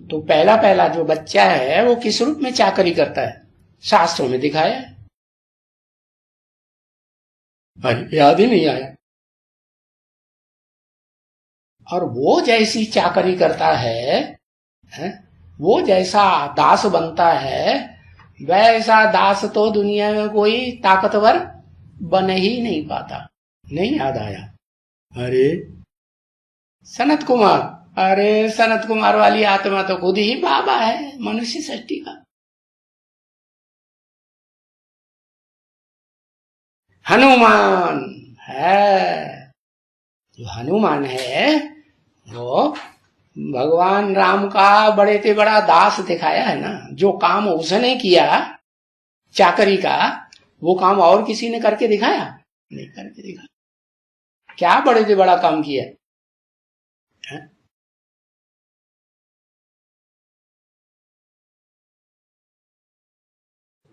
तो पहला पहला जो बच्चा है वो किस रूप में चाकरी करता है? शास्त्रों में दिखाया है। याद ही नहीं आया। और वो जैसी चाकरी करता है, वो जैसा दास बनता है, वैसा दास तो दुनिया में कोई ताकतवर बन ही नहीं पाता। नहीं याद आया? अरे सनत कुमार, अरे सनत कुमार वाली आत्मा तो खुद ही बाबा है मनुष्य सृष्टि का। हनुमान है, जो हनुमान है तो भगवान राम का बड़े से बड़ा दास दिखाया है ना। जो काम उसने किया चाकरी का, वो काम और किसी ने करके दिखाया? नहीं करके दिखाया। क्या बड़े से बड़ा काम किया है?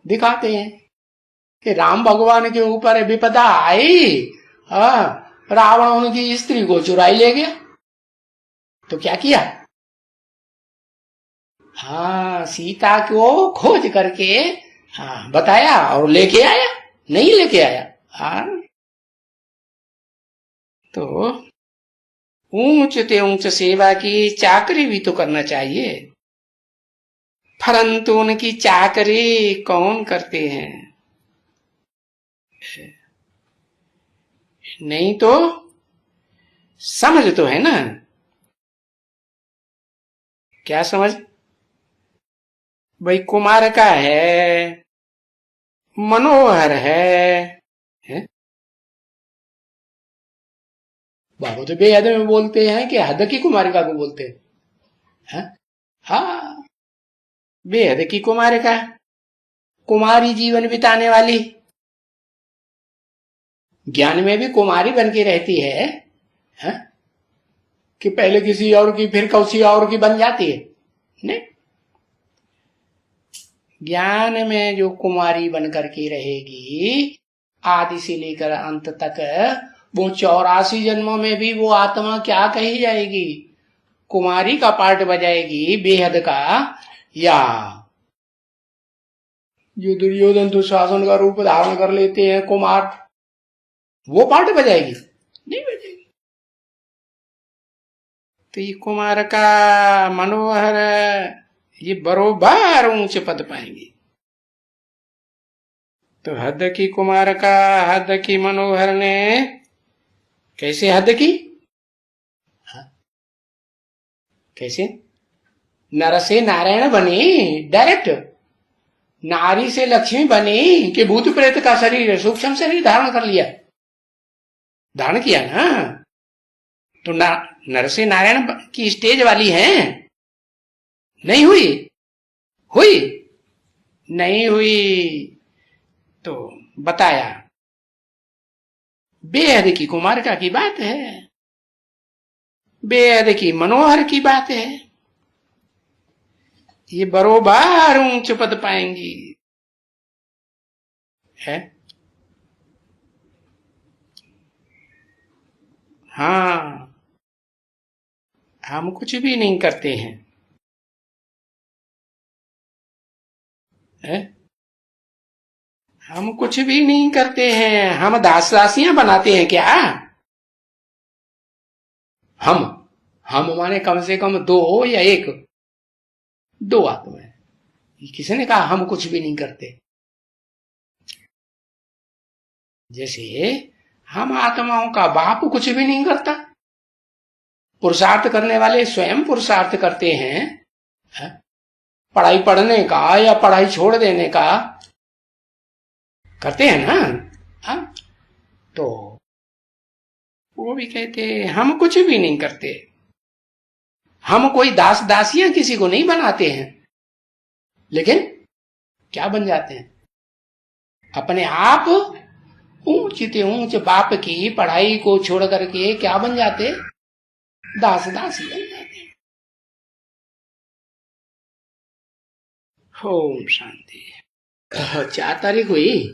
दिखाते हैं कि राम भगवान के ऊपर विपदा आई, रावण उनकी स्त्री को चुराई ले गया, तो क्या किया? हाँ, सीता को खोज करके बताया और लेके आया? नहीं लेके आया। तो ऊंच ते ऊंच सेवा की चाकरी भी तो करना चाहिए, परंतु उनकी चाकरी कौन करते हैं? नहीं तो समझ तो है ना। क्या समझ? भाई कुमार का है, मनोहर है? बाबू तो बेहद में बोलते हैं कि हद की कुमारिका को बोलते हैं। हाँ, बेहद की कुमारिका, कुमारी जीवन बिताने वाली, ज्ञान में भी कुमारी बन के रहती है, कि पहले किसी और की फिर किसी और की बन जाती है? नहीं, ज्ञान में जो कुमारी बन करके रहेगी आदि से लेकर अंत तक, वो 84 जन्मों में भी वो आत्मा क्या कही जाएगी? कुमारी का पार्ट बजाएगी बेहद का, या जो दुर्योधन दुशासन का रूप धारण कर लेते हैं कुमार, वो पार्ट बजाएगी? नहीं बजाएगी। तो ये कुमार का मनोहर ये बरोबर ऊंचे पद पाएंगे। तो हद की कुमार का, हद की मनोहर ने कैसे हद की? कैसे? नर से नारायण बने डायरेक्ट, नारी से लक्ष्मी बनी कि भूत प्रेत का शरीर, सूक्ष्म शरीर धारण कर लिया, धारण किया ना। तो नर से नारायण की स्टेज वाली हैं? नहीं हुई? हुई? नहीं हुई। तो बताया बेहद की कुमारिका की बात है, बेहद की मनोहर की बात है, ये बरोबर ऊंच पद पाएंगी है। हाँ, हम कुछ भी नहीं करते हैं, है? हम कुछ भी नहीं करते हैं, हम दास दासियां बनाते हैं क्या? हम माने कम से कम दो या एक, दो आत्माएं। किसी ने कहा हम कुछ भी नहीं करते? जैसे हम आत्माओं का बाप कुछ भी नहीं करता, पुरुषार्थ करने वाले स्वयं पुरुषार्थ करते हैं, है? पढ़ाई पढ़ने का या पढ़ाई छोड़ देने का करते हैं ना। हा? तो वो भी कहते हम कुछ भी नहीं करते, हम कोई दास दासियां किसी को नहीं बनाते हैं, लेकिन क्या बन जाते हैं? अपने आप ऊंचे ऊंच बाप की पढ़ाई को छोड़ करके क्या बन जाते? दास दासी बन जाते। ओम शांति। 4 तारीख हुई।